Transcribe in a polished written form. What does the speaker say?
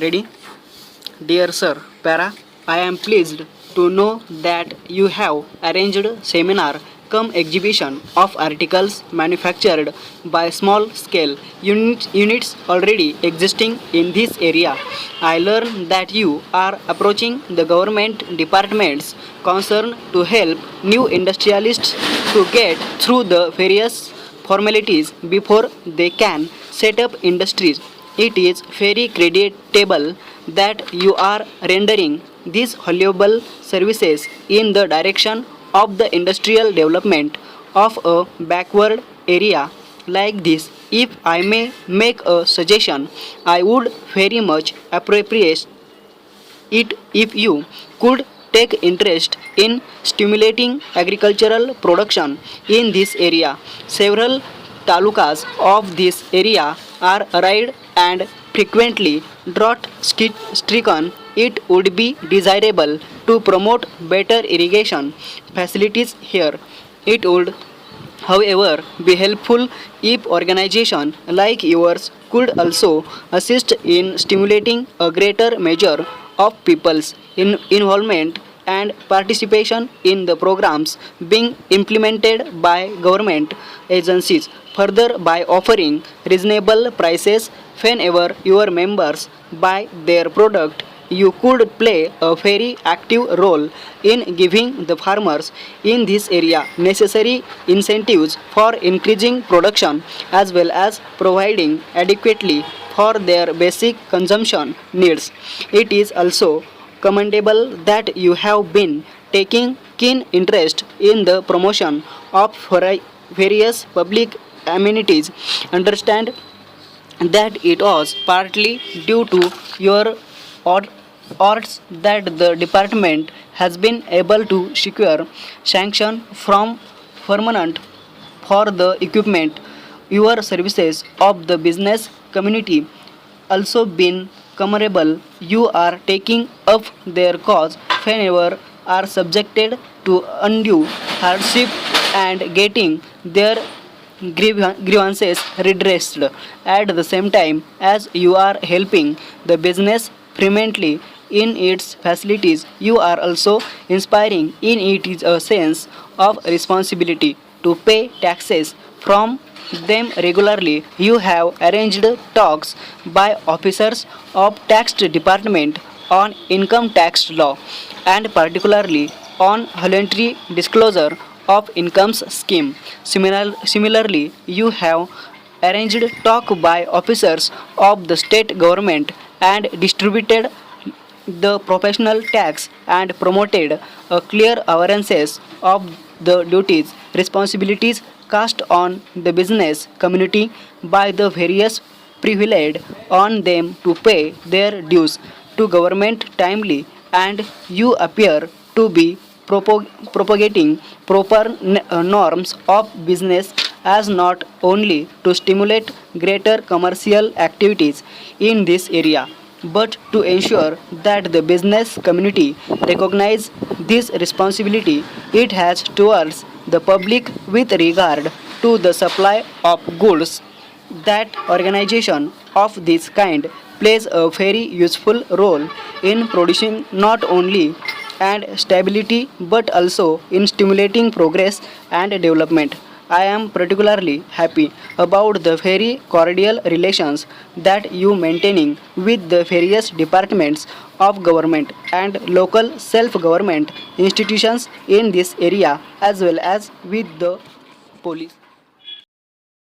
Ready? Dear Sir, Para, I am pleased to know that you have arranged seminar come exhibition of articles manufactured by small scale units already existing in this area. I learn that you are approaching the government departments concerned to help new industrialists to get through the various formalities before they can set up industries. It is very creditable that you are rendering these valuable services in the direction of the industrial development of a backward area like this. If I may make a suggestion, I would very much appreciate it if you could take interest in stimulating agricultural production in this area. Several talukas of this area are arid and frequently drought stricken. It would be desirable to promote better irrigation facilities here. It would, however, be helpful if organizations like yours could also assist in stimulating a greater measure of people's involvement and participation in the programs being implemented by government agencies. Further, by offering reasonable prices whenever your members buy their product, you could play a very active role in giving the farmers in this area necessary incentives for increasing production as well as providing adequately for their basic consumption needs. It is also commendable that you have been taking keen interest in the promotion of various public amenities. Understand that it was partly due to your odds that the department has been able to secure sanction from permanent for the equipment. Your services of the business community also been commendable. You are taking up their cause whenever are subjected to undue hardship and getting their grievances redressed at the same time as you are helping the business permanently in its facilities. You are also inspiring in it is a sense of responsibility to pay taxes from them regularly. You have arranged talks by officers of tax department on income tax law and particularly on voluntary disclosure of incomes scheme. Similarly, you have arranged talk by officers of the state government and distributed the professional tax and promoted a clear awarenesses of the duties, responsibilities cast on the business community by the various privileged on them to pay their dues to government timely, and you appear to be propagating proper norms of business as not only to stimulate greater commercial activities in this area but to ensure that the business community recognize this responsibility it has towards the public with regard to the supply of goods. That organization of this kind plays a very useful role in producing not only and stability but also in stimulating progress and development. I am particularly happy about the very cordial relations that you maintaining with the various departments of government and local self-government institutions in this area as well as with the police.